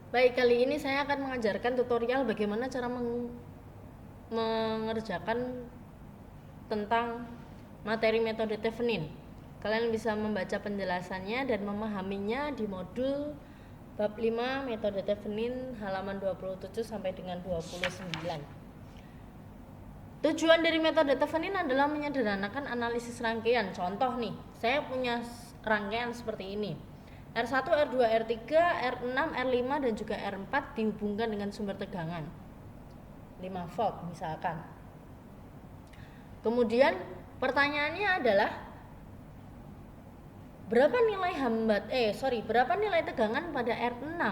Baik, kali ini saya akan mengajarkan tutorial bagaimana cara mengerjakan tentang materi metode Thevenin. Kalian bisa membaca penjelasannya dan memahaminya di modul bab 5 metode Thevenin halaman 27 sampai dengan 29. Tujuan dari metode Thevenin adalah menyederhanakan analisis rangkaian. Contoh nih, saya punya rangkaian seperti ini. R1, R2, R3, R6, R5 dan juga R4 dihubungkan dengan sumber tegangan 5 volt misalkan. Kemudian pertanyaannya adalah berapa nilai tegangan pada R6?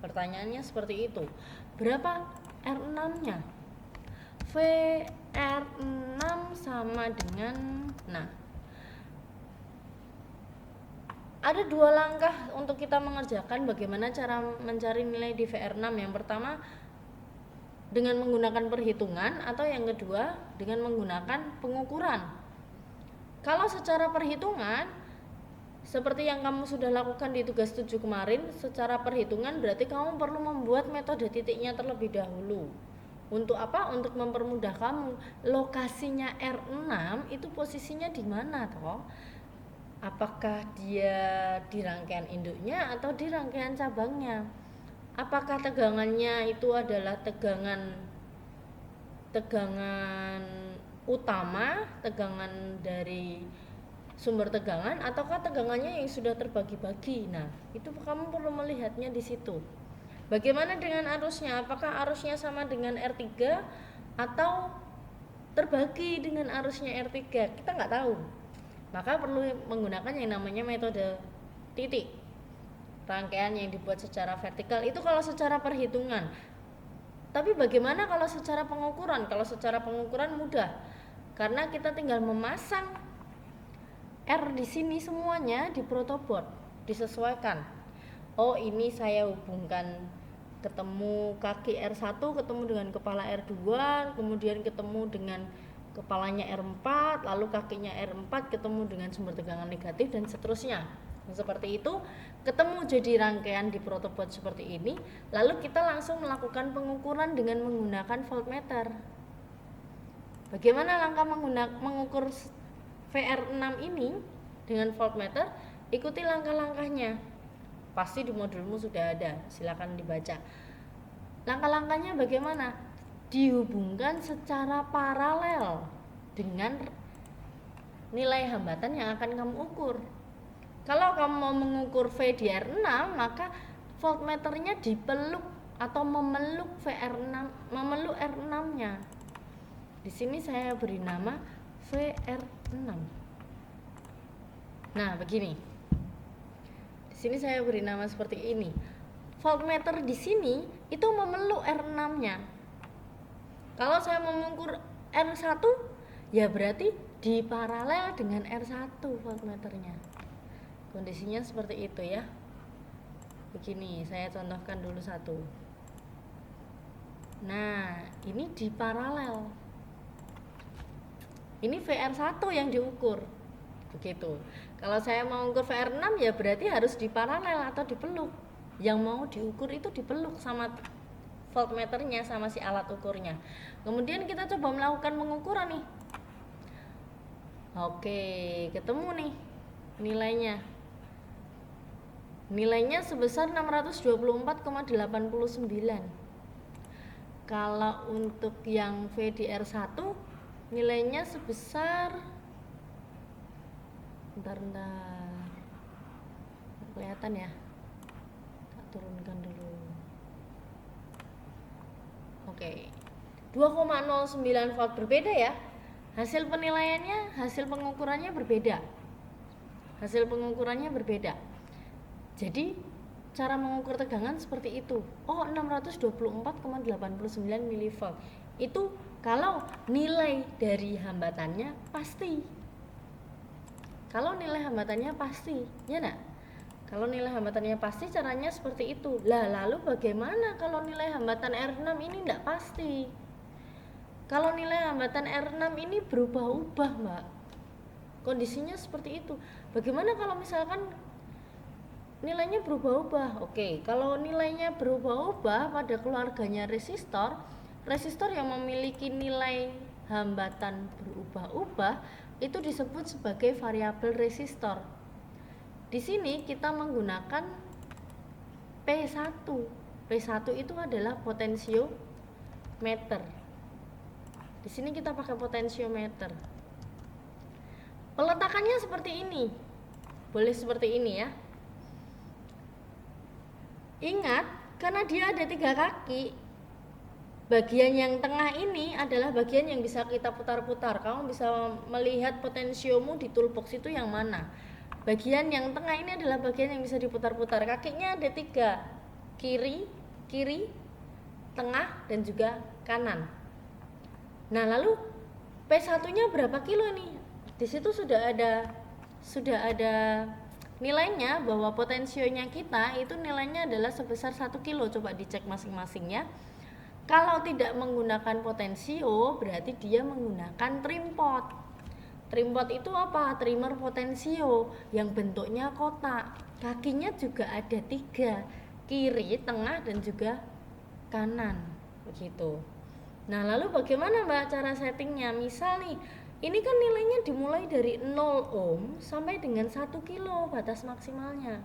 Pertanyaannya seperti itu. Berapa R6-nya? VR6 sama dengan, ada dua langkah untuk kita mengerjakan bagaimana cara mencari nilai di VR6. Yang pertama dengan menggunakan perhitungan, atau yang kedua dengan menggunakan pengukuran. Kalau secara perhitungan, seperti yang kamu sudah lakukan di tugas 7 kemarin, secara perhitungan berarti kamu perlu membuat metode titiknya terlebih dahulu. Untuk apa? Untuk mempermudah kamu. Lokasinya R6 itu posisinya di mana toh? Apakah dia di rangkaian induknya atau di rangkaian cabangnya? Apakah tegangannya itu adalah tegangan utama, tegangan dari sumber tegangan, ataukah tegangannya yang sudah terbagi-bagi? Nah, itu kamu perlu melihatnya di situ. Bagaimana dengan arusnya? Apakah arusnya sama dengan R3 atau terbagi dengan arusnya R3? Kita nggak tahu. Maka perlu menggunakan yang namanya metode titik. Rangkaian yang dibuat secara vertikal itu kalau secara perhitungan. Tapi bagaimana kalau secara pengukuran? Kalau secara pengukuran mudah. Karena kita tinggal memasang R di sini semuanya di protoboard, disesuaikan. Oh, ini saya hubungkan ketemu kaki R1 ketemu dengan kepala R2, kemudian ketemu dengan kepalanya R4, lalu kakinya R4 ketemu dengan sumber tegangan negatif dan seterusnya. Seperti itu, ketemu jadi rangkaian di protoboard seperti ini, lalu kita langsung melakukan pengukuran dengan menggunakan voltmeter. Bagaimana langkah mengukur VR6 ini dengan voltmeter? Ikuti langkah-langkahnya. Pasti di modulmu sudah ada, silakan dibaca. Langkah-langkahnya bagaimana? Dihubungkan secara paralel dengan nilai hambatan yang akan kamu ukur. Kalau kamu mau mengukur V di R6, maka voltmeternya dipeluk atau memeluk R6-nya. Di sini saya beri nama VR6. Nah, begini. Sini saya beri nama seperti ini. Voltmeter di sini itu memeluk R6-nya. Kalau saya mengukur R1, ya berarti di paralel dengan R1 voltmeternya. Kondisinya seperti itu ya. Begini, saya contohkan dulu satu. Nah, ini di paralel. Ini VR1 yang diukur. Begitu. Kalau saya mau ukur VR6 ya berarti harus di paralel atau dipeluk. Yang mau diukur itu dipeluk sama voltmeternya, sama si alat ukurnya. Kemudian kita coba melakukan pengukuran nih. Oke, ketemu nih nilainya. Nilainya sebesar 624,89. Kalau untuk yang VDR1 nilainya sebesar, bentar kelihatan ya, tak turunkan dulu. Oke, 2,09 volt. Berbeda ya hasil penilaiannya, hasil pengukurannya berbeda. Jadi cara mengukur tegangan seperti itu. Oh, 624,89 mV. Itu kalau nilai dari hambatannya pasti. Kalau nilai hambatannya pasti, ya nak? Kalau nilai hambatannya pasti, caranya seperti itu. Lalu bagaimana kalau nilai hambatan R6 ini tidak pasti? Kalau nilai hambatan R6 ini berubah-ubah, Mbak. Kondisinya seperti itu. Bagaimana kalau misalkan nilainya berubah-ubah. Oke, kalau nilainya berubah-ubah pada keluarganya resistor, resistor yang memiliki nilai hambatan berubah-ubah itu disebut sebagai variabel resistor. Di sini kita menggunakan P1. P1 itu adalah potensiometer. Di sini kita pakai potensiometer. Peletakannya seperti ini. Boleh seperti ini ya. Ingat, karena dia ada 3 kaki, bagian yang tengah ini adalah bagian yang bisa kita putar-putar. Kamu bisa melihat potensiomu di toolbox itu yang mana. Bagian yang tengah ini adalah bagian yang bisa diputar-putar. Kakinya ada 3, kiri, tengah, dan juga kanan. Nah, lalu P1-nya berapa kilo nih? Di situ sudah ada nilainya, bahwa potensionya kita itu nilainya adalah sebesar 1 kilo. Coba dicek masing-masingnya. Kalau tidak menggunakan potensio, berarti dia menggunakan trim pot. Trim pot itu apa? Trimmer potensio yang bentuknya kotak. Kakinya juga ada 3, kiri, tengah, dan juga kanan. Begitu. Nah, lalu bagaimana Mbak cara settingnya? Misal nih, ini kan nilainya dimulai dari 0 ohm sampai dengan 1 kilo batas maksimalnya.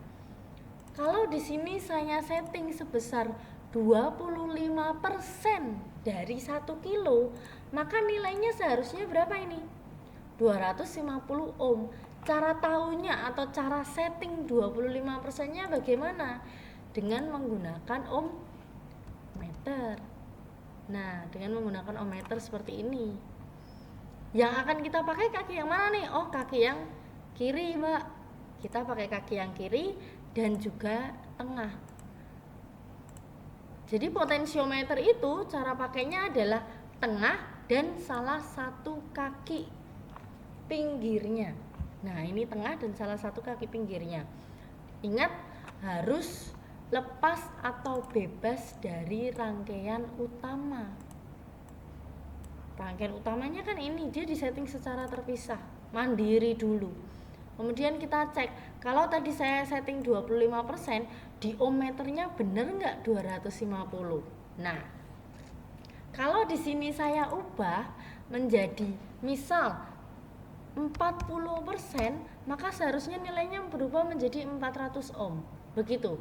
Kalau di sini saya setting sebesar 25% dari 1 kilo, maka nilainya seharusnya berapa ini? 250 ohm. Cara tahunya atau cara setting 25%-nya bagaimana? Dengan menggunakan ohm meter. Nah, dengan menggunakan ohm meter seperti ini. Yang akan kita pakai kaki yang mana nih? Oh, kaki yang kiri, Mbak. Kita pakai kaki yang kiri dan juga tengah. Jadi potensiometer itu cara pakainya adalah tengah dan salah satu kaki pinggirnya. Nah, ini tengah dan salah satu kaki pinggirnya. Ingat, harus lepas atau bebas dari rangkaian utama. Rangkaian utamanya kan ini, dia disetting secara terpisah, mandiri dulu. Kemudian kita cek, kalau tadi saya setting 25%, di ohm meternya bener nggak 250? Nah, kalau di sini saya ubah menjadi misal 40%, maka seharusnya nilainya berubah menjadi 400 ohm. Begitu.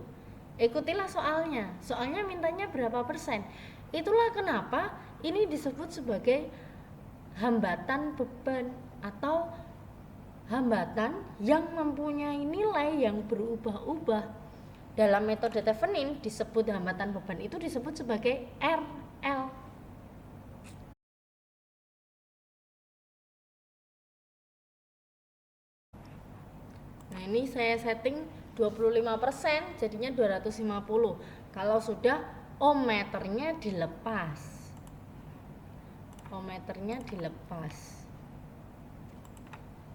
Ikutilah soalnya. Soalnya mintanya berapa persen? Itulah kenapa ini disebut sebagai hambatan beban atau hambatan yang mempunyai nilai yang berubah-ubah. Dalam metode Thevenin disebut hambatan beban itu disebut sebagai RL. Nah, ini saya setting 25%, jadinya 250. Kalau sudah ohm meternya dilepas. Ohm meternya dilepas.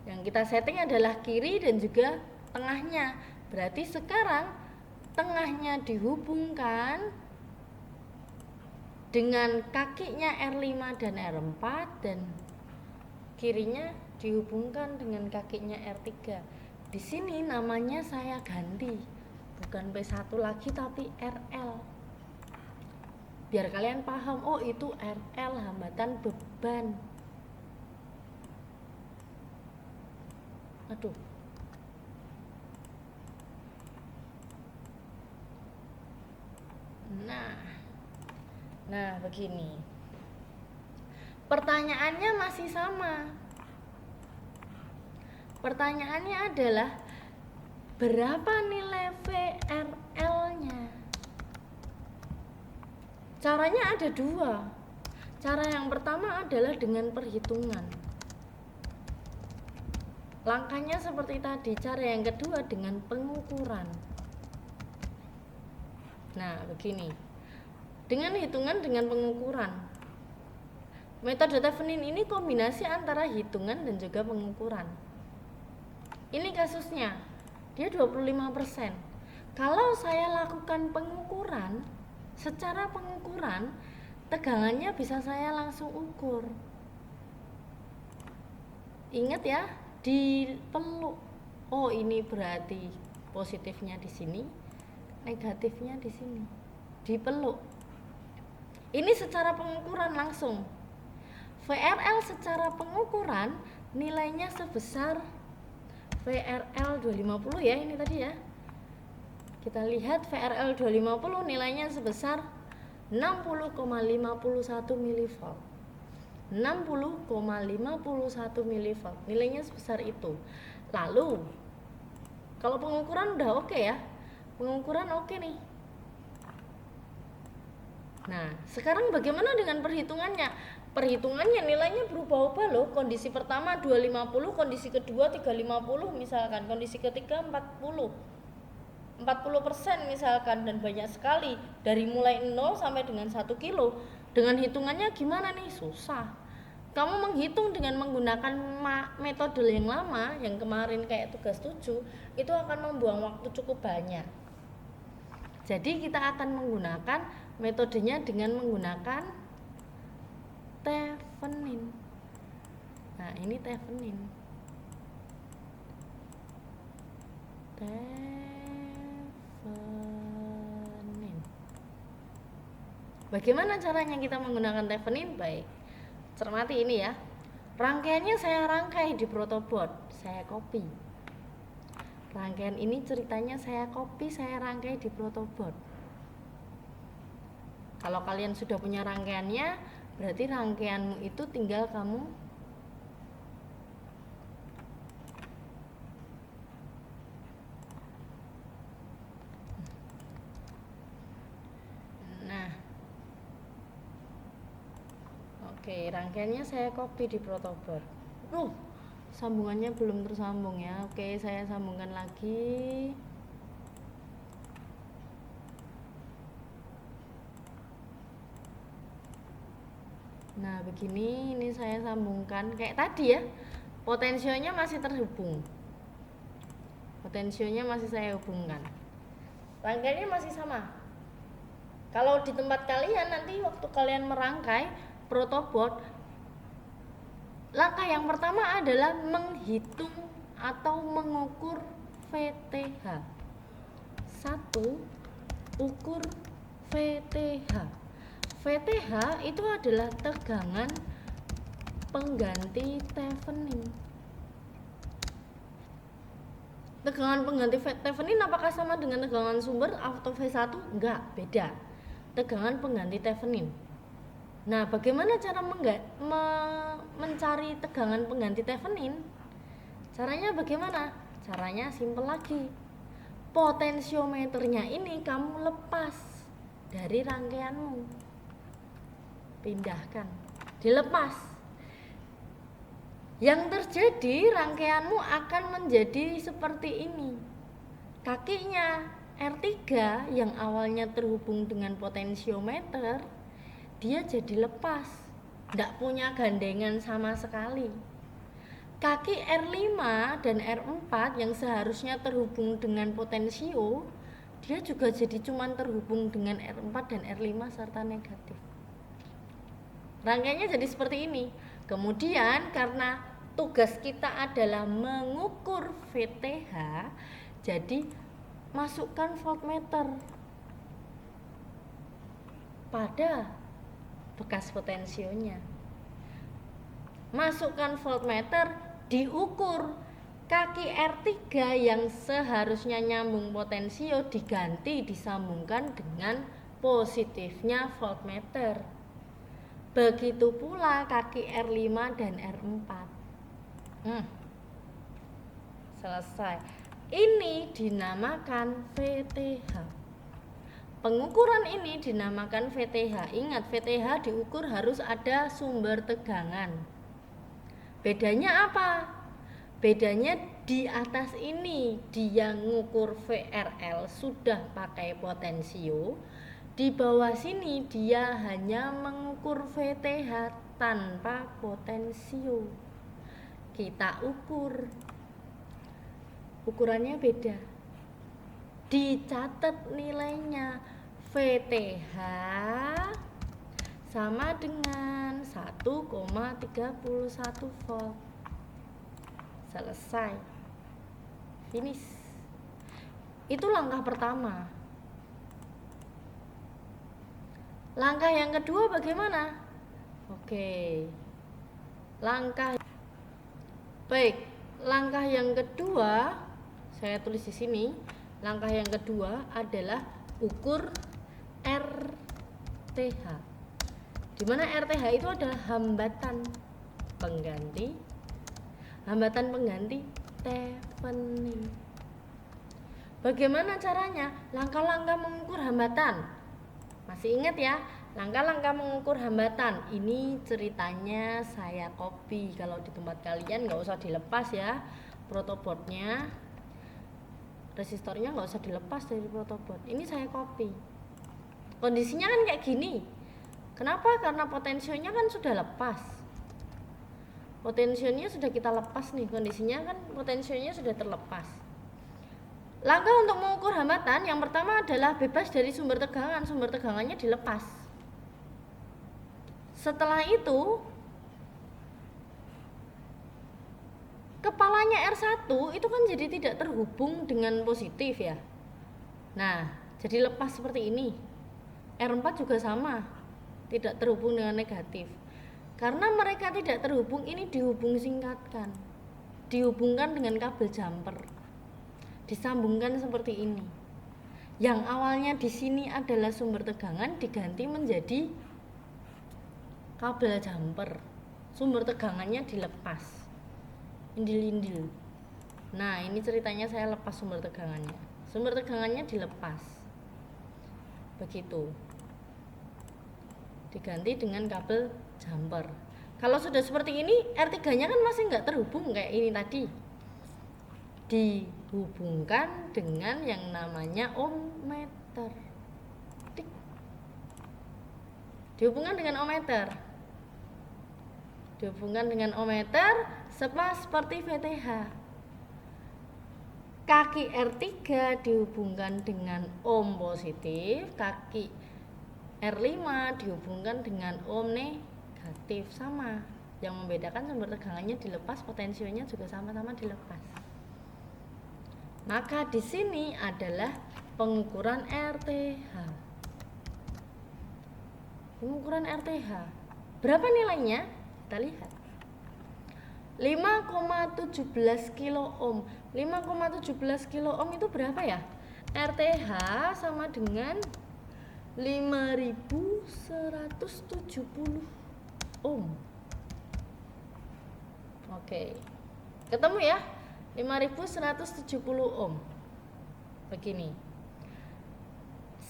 Yang kita setting adalah kiri dan juga tengahnya. Berarti sekarang tengahnya dihubungkan dengan kakinya R5 dan R4 dan kirinya dihubungkan dengan kakinya R3. Di sini namanya saya ganti, bukan P1 lagi tapi RL. Biar kalian paham, oh itu RL, hambatan beban. Aduh. Nah begini. Pertanyaannya masih sama. Pertanyaannya adalah berapa nilai VRL-nya? Caranya ada 2. Cara yang pertama adalah dengan perhitungan. Langkahnya seperti tadi. Cara yang kedua dengan pengukuran. Nah, begini. Dengan hitungan dengan pengukuran. Metode Thevenin ini kombinasi antara hitungan dan juga pengukuran. Ini kasusnya, dia 25%. Kalau saya lakukan pengukuran, secara pengukuran, tegangannya bisa saya langsung ukur. Ingat ya, di peluk. Oh, ini berarti Positifnya di sini, negatifnya di sini. Dipeluk. Ini secara pengukuran langsung. VRL secara pengukuran nilainya sebesar VRL 250 ya, ini tadi ya. Kita lihat VRL 250 nilainya sebesar 60,51 mV. 60,51 mV. Nilainya sebesar itu. Lalu kalau pengukuran udah oke ya. Pengukuran oke nih. Nah, sekarang bagaimana dengan perhitungannya? Perhitungannya nilainya berubah-ubah loh. Kondisi pertama 250, kondisi kedua 350 misalkan, kondisi ketiga 40% misalkan, dan banyak sekali dari mulai 0 sampai dengan 1 kilo. Dengan hitungannya gimana nih? Susah. Kamu menghitung dengan menggunakan metode yang lama, yang kemarin kayak tugas 7, itu akan membuang waktu cukup banyak. Jadi kita akan menggunakan metodenya dengan menggunakan Thevenin. Nah, ini Thevenin. Bagaimana caranya kita menggunakan Thevenin? Baik, cermati ini ya. Rangkaiannya saya rangkai di protoboard, saya copy. Rangkaian ini ceritanya saya copy, saya rangkai di protoboard. Kalau kalian sudah punya rangkaiannya, berarti rangkaianmu itu tinggal kamu Oke, rangkaiannya saya copy di protoboard. Sambungannya belum tersambung ya. Oke, saya sambungkan lagi. Nah, begini, ini saya sambungkan kayak tadi ya. Potensionya masih terhubung. Potensionya masih saya hubungkan. Rangkaiannya masih sama. Kalau di tempat kalian nanti waktu kalian merangkai protoboard, langkah yang pertama adalah menghitung atau mengukur VTH. 1. Ukur VTH. VTH itu adalah tegangan pengganti Thevenin. Tegangan pengganti Thevenin apakah sama dengan tegangan sumber atau V1? Enggak, beda. Tegangan pengganti Thevenin. Nah, bagaimana cara mencari tegangan pengganti Thevenin? Caranya bagaimana? Caranya simpel lagi. Potensiometernya ini kamu lepas dari rangkaianmu. Pindahkan, dilepas. Yang terjadi, rangkaianmu akan menjadi seperti ini. Kakinya R3 yang awalnya terhubung dengan potensiometer, dia jadi lepas, tidak punya gandengan sama sekali. Kaki R5 dan R4 yang seharusnya terhubung dengan potensio, dia juga jadi cuman terhubung dengan R4 dan R5 serta negatif. Rangkaiannya jadi seperti ini. Kemudian karena tugas kita adalah mengukur VTH, jadi masukkan voltmeter pada bekas potensionya. Masukkan voltmeter, diukur kaki R3 yang seharusnya nyambung potensio diganti disambungkan dengan positifnya voltmeter. Begitu pula kaki R5 dan R4. Selesai. Ini dinamakan VTH. Pengukuran ini dinamakan VTH. Ingat, VTH diukur harus ada sumber tegangan. Bedanya apa? Bedanya di atas ini dia ngukur VRL sudah pakai potensio. Di bawah sini dia hanya mengukur VTH tanpa potensio. Kita ukur. Ukurannya beda. Dicatat nilainya. VTH sama dengan 1,31 volt. Selesai. Finish. Itu langkah pertama. Langkah yang kedua bagaimana? Oke. Langkah yang kedua saya tulis di sini. Langkah yang kedua adalah ukur RTH. Di mana RTH itu adalah hambatan pengganti Thevenin. Bagaimana caranya? Langkah-langkah mengukur hambatan. Masih ingat ya? Langkah-langkah mengukur hambatan. Ini ceritanya saya copy. Kalau di tempat kalian nggak usah dilepas ya. Protoboardnya, resistornya nggak usah dilepas dari protoboard. Ini saya copy. Kondisinya kan kayak gini. Kenapa? Karena potensionya kan sudah lepas. Potensionya sudah kita lepas nih. Kondisinya kan potensionya sudah terlepas. Langkah untuk mengukur hambatan yang pertama adalah bebas dari sumber tegangan. Sumber tegangannya dilepas. Setelah itu kepalanya R1 itu kan jadi tidak terhubung dengan positif ya. Nah, jadi lepas seperti ini. R4 juga sama, tidak terhubung dengan negatif. Karena mereka tidak terhubung, ini dihubung singkatkan. Dihubungkan dengan kabel jumper. Disambungkan seperti ini. Yang awalnya di sini adalah sumber tegangan diganti menjadi kabel jumper. Sumber tegangannya dilepas. Indil-indil. Nah, ini ceritanya saya lepas sumber tegangannya. Sumber tegangannya dilepas. Begitu. Diganti dengan kabel jumper. Kalau sudah seperti ini, R3-nya kan masih nggak terhubung kayak ini tadi. Dihubungkan dengan yang namanya ohmmeter. Dihubungkan dengan ohmmeter. Dihubungkan dengan ohmmeter sama seperti VTH. Kaki R3 dihubungkan dengan ohm positif, kaki R5 dihubungkan dengan ohm negatif, sama. Yang membedakan sumber tegangannya dilepas, potensionya juga sama-sama dilepas. Maka di sini adalah pengukuran RTH. Pengukuran RTH. Berapa nilainya? Kita lihat. 5,17 kilo ohm. 5,17 kilo ohm itu berapa ya? RTH sama dengan 5170 ohm. Oke. Ketemu ya? 5170 ohm. Begini.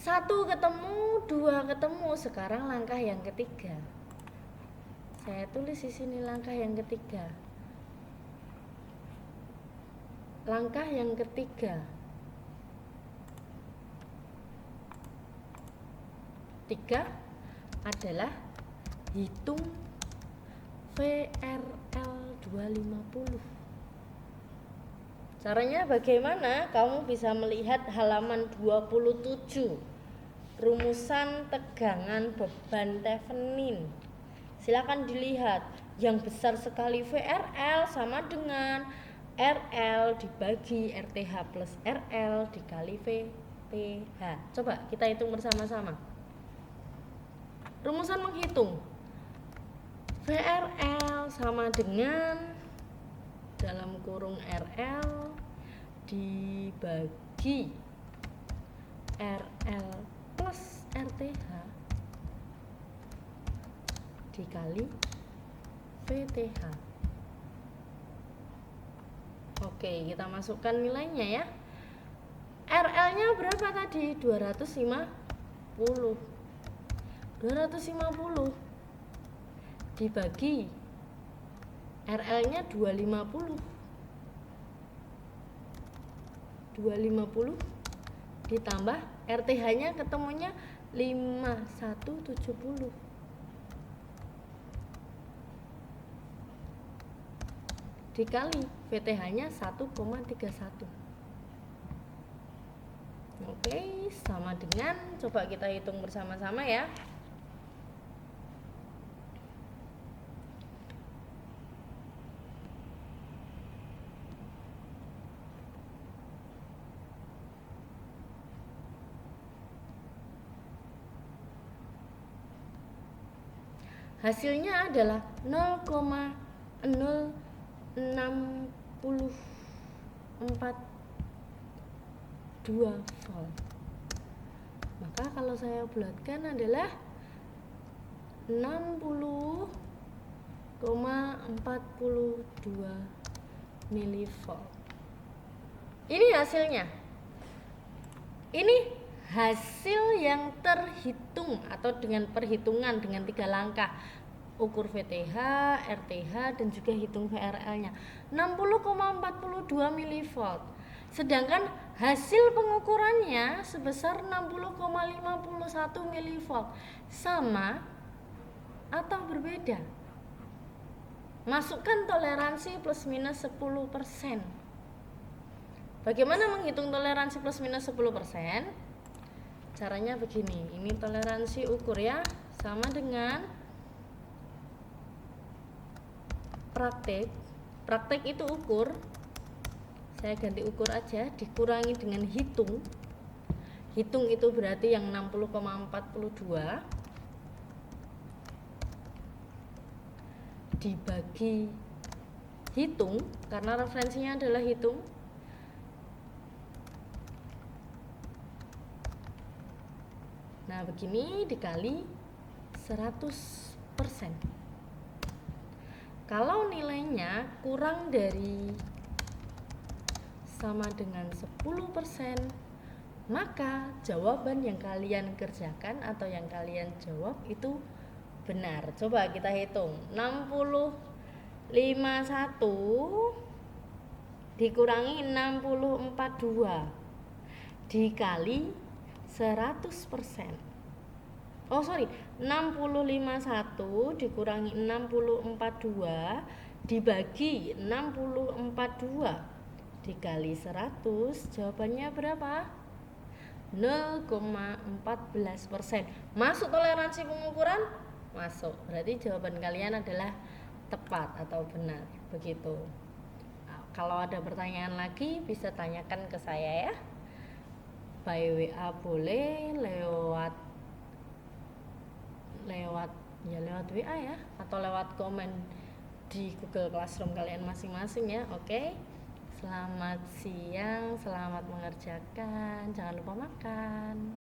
1 ketemu, 2 ketemu. Sekarang langkah yang ketiga. Saya tulis di sini langkah yang ketiga. Langkah yang ketiga. 3 adalah hitung VRL 250. Caranya bagaimana? Kamu bisa melihat halaman 27. Rumusan tegangan beban Thevenin. Silakan dilihat. Yang besar sekali VRL sama dengan RL dibagi RTH plus RL dikali VTH. Coba kita hitung bersama-sama. Rumusan menghitung. VRL sama dengan dalam kurung RL dibagi RL plus RTH dikali VTH. Oke, kita masukkan nilainya ya. RL-nya berapa tadi? 250. 250 dibagi RL-nya 250. 250 ditambah RTH-nya ketemunya 5170. Dikali VTH-nya 1,31. Oke, sama dengan, coba kita hitung bersama-sama ya. hasilnya adalah 0,0642 volt. Maka kalau saya bulatkan adalah 60,42 milivolt. Ini hasilnya. Ini hasil yang terhitung atau dengan perhitungan dengan 3 langkah, ukur VTH, RTH, dan juga hitung VRL-nya, 60,42 milivolt. Sedangkan hasil pengukurannya sebesar 60,51 milivolt. Sama atau berbeda? Masukkan toleransi plus minus 10%. Bagaimana menghitung toleransi plus minus 10%? Caranya begini. Ini toleransi ukur ya, sama dengan praktek. Praktek itu ukur. Saya ganti ukur aja, dikurangi dengan hitung. Hitung itu berarti yang 60,42 dibagi hitung, karena referensinya adalah hitung. Nah, begini dikali 100%. Kalau nilainya kurang dari sama dengan 10%, maka jawaban yang kalian kerjakan atau yang kalian jawab itu benar. Coba kita hitung. 60,51 dikurangi 60,42 dikali 100%. 60,51 dikurangi 60,42 dibagi 60,42 dikali 100, jawabannya berapa? 0,14%. Masuk toleransi pengukuran? Masuk. Berarti jawaban kalian adalah tepat atau benar. Begitu. Kalau ada pertanyaan lagi bisa tanyakan ke saya ya. By WA boleh, lewat WA ya, atau lewat komen di Google Classroom kalian masing-masing ya. Oke. Selamat siang, selamat mengerjakan. Jangan lupa makan.